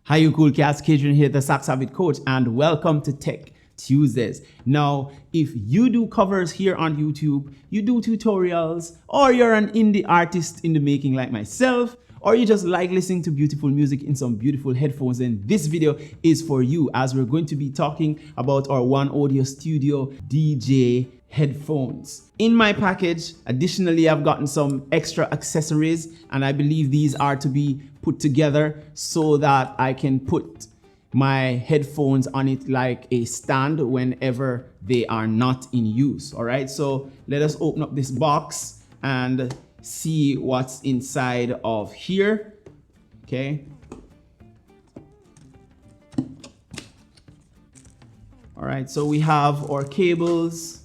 Hi, you cool cats, Cajun here, the Sax Habit Coach, and welcome to Tech Tuesdays. Now, if you do covers here on YouTube, you do tutorials, or you're an indie artist in the making like myself, or you just like listening to beautiful music in some beautiful headphones, then this video is for you, as we're going to be talking about our OneOdio Studio DJ headphones. In my package, additionally, I've gotten some extra accessories, and I believe these are to be put together so that I can put my headphones on it like a stand whenever they are not in use. All right, so let us open up this box and see what's inside of here. Okay. All right, so we have our cables.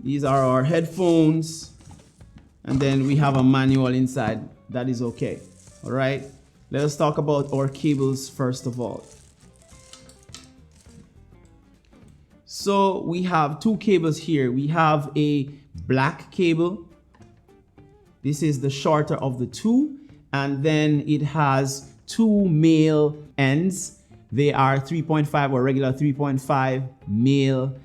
These are our headphones, and then we have a manual inside. That is okay. All right, let us talk about our cables first of all. So we have two cables here. We have a black cable. This is the shorter of the two, and then it has two male ends. They are 3.5 or regular 3.5 male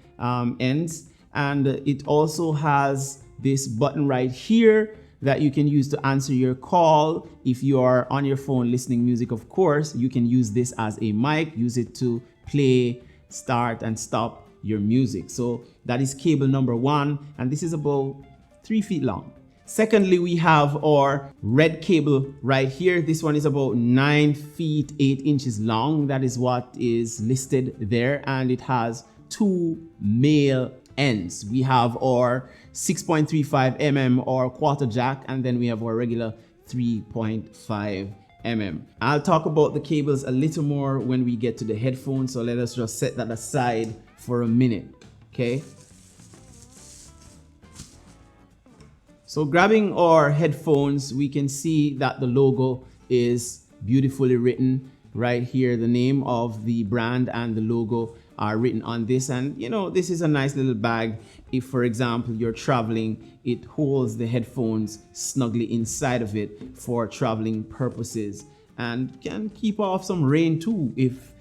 ends. And it also has this button right here that you can use to answer your call. If you are on your phone listening music, of course, you can use this as a mic, use it to play, start, and stop your music. So that is cable number one, and this is about 3 feet long. Secondly, we have our red cable right here. This one is about 9 feet 8 inches long. That is what is listed there, and it has two male ends. We have our 6.35 mm or quarter jack, and then we have our regular 3.5 mm. I'll talk about the cables a little more when we get to the headphones, so let us just set that aside for a minute. Okay, so grabbing our headphones, we can see that the logo is beautifully written right here. The name of the brand and the logo are written on this, and you know, this is a nice little bag. If for example you're traveling, it holds the headphones snugly inside of it for traveling purposes, and can keep off some rain too if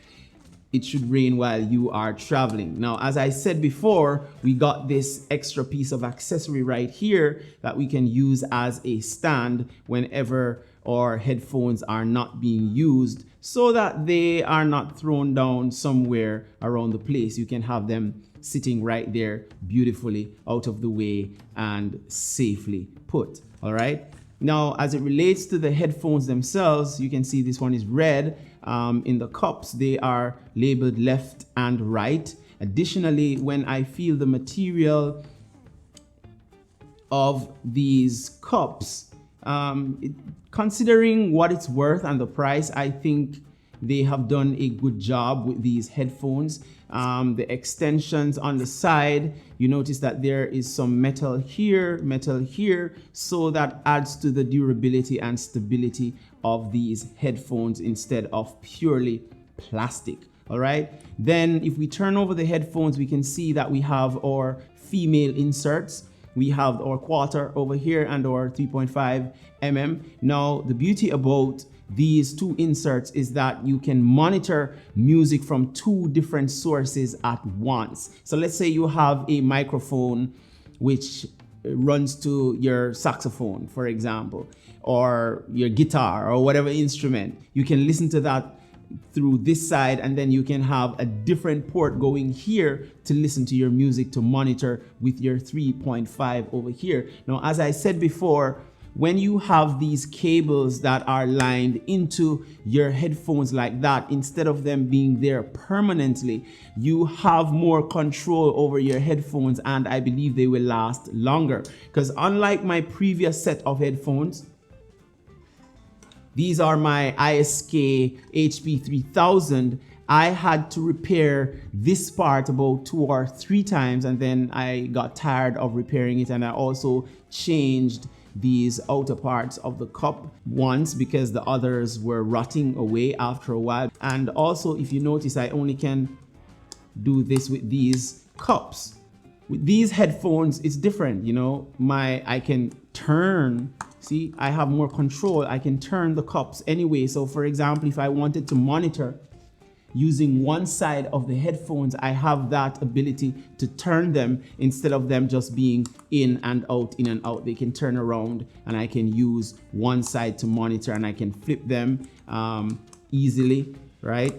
it should rain while you are traveling. Now, as I said before, we got this extra piece of accessory right here that we can use as a stand whenever our headphones are not being used, so that they are not thrown down somewhere around the place. You can have them sitting right there beautifully out of the way and safely put. All right, now as it relates to the headphones themselves, you can see this one is red. In the cups, they are labeled left and right. Additionally, when I feel the material of these cups, considering what it's worth and the price, I think they have done a good job with these headphones. The extensions on the side, you notice that there is some metal here, so that adds to the durability and stability of these headphones instead of purely plastic. All right, then if we turn over the headphones, we can see that we have our female inserts. We have our quarter over here and our 3.5 mm. Now, the beauty about these two inserts is that you can monitor music from two different sources at once. So let's say you have a microphone which runs to your saxophone, for example, or your guitar or whatever instrument. You can listen to that through this side, and then you can have a different port going here to listen to your music, to monitor with your 3.5 over here. Now, as I said before, when you have these cables that are lined into your headphones like that, instead of them being there permanently, you have more control over your headphones, and I believe they will last longer. Because unlike my previous set of headphones, these are my ISK HP 3000. I had to repair this part about 2 or 3 times, and then I got tired of repairing it, and I also changed these outer parts of the cup once because the others were rotting away after a while. And also, if you notice, I only can do this with these cups. With these headphones, it's different, you know. I can turn, see, I have more control. I can turn the cups anyway. So for example, if I wanted to monitor using one side of the headphones, I have that ability to turn them instead of them just being in and out, in and out. They can turn around and I can use one side to monitor, and I can flip them easily, right?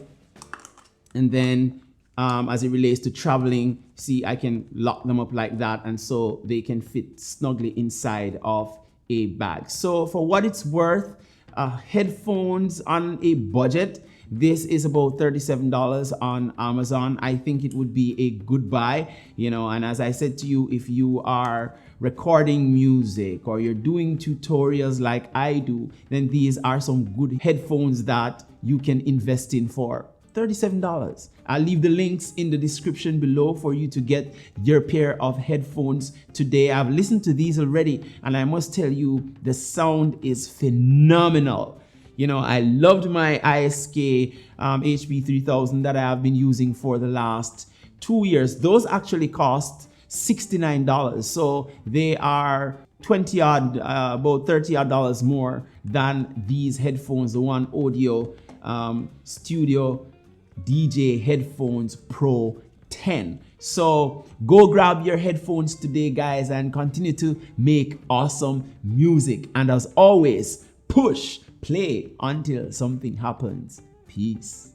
And then as it relates to traveling, see, I can lock them up like that, and so they can fit snugly inside of a bag. So for what it's worth, headphones on a budget, this is about $37 on Amazon. I think it would be a good buy, you know. And as I said to you, if you are recording music or you're doing tutorials like I do, then these are some good headphones that you can invest in for $37. I'll leave the links in the description below for you to get your pair of headphones today. I've listened to these already, and I must tell you, the sound is phenomenal. You know, I loved my ISK HP 3000 that I have been using for the last 2 years. Those actually cost $69. So they are about $30 more than these headphones, the OneOdio Studio DJ Headphones Pro 10. So go grab your headphones today, guys, and continue to make awesome music. And as always, push play until something happens. Peace.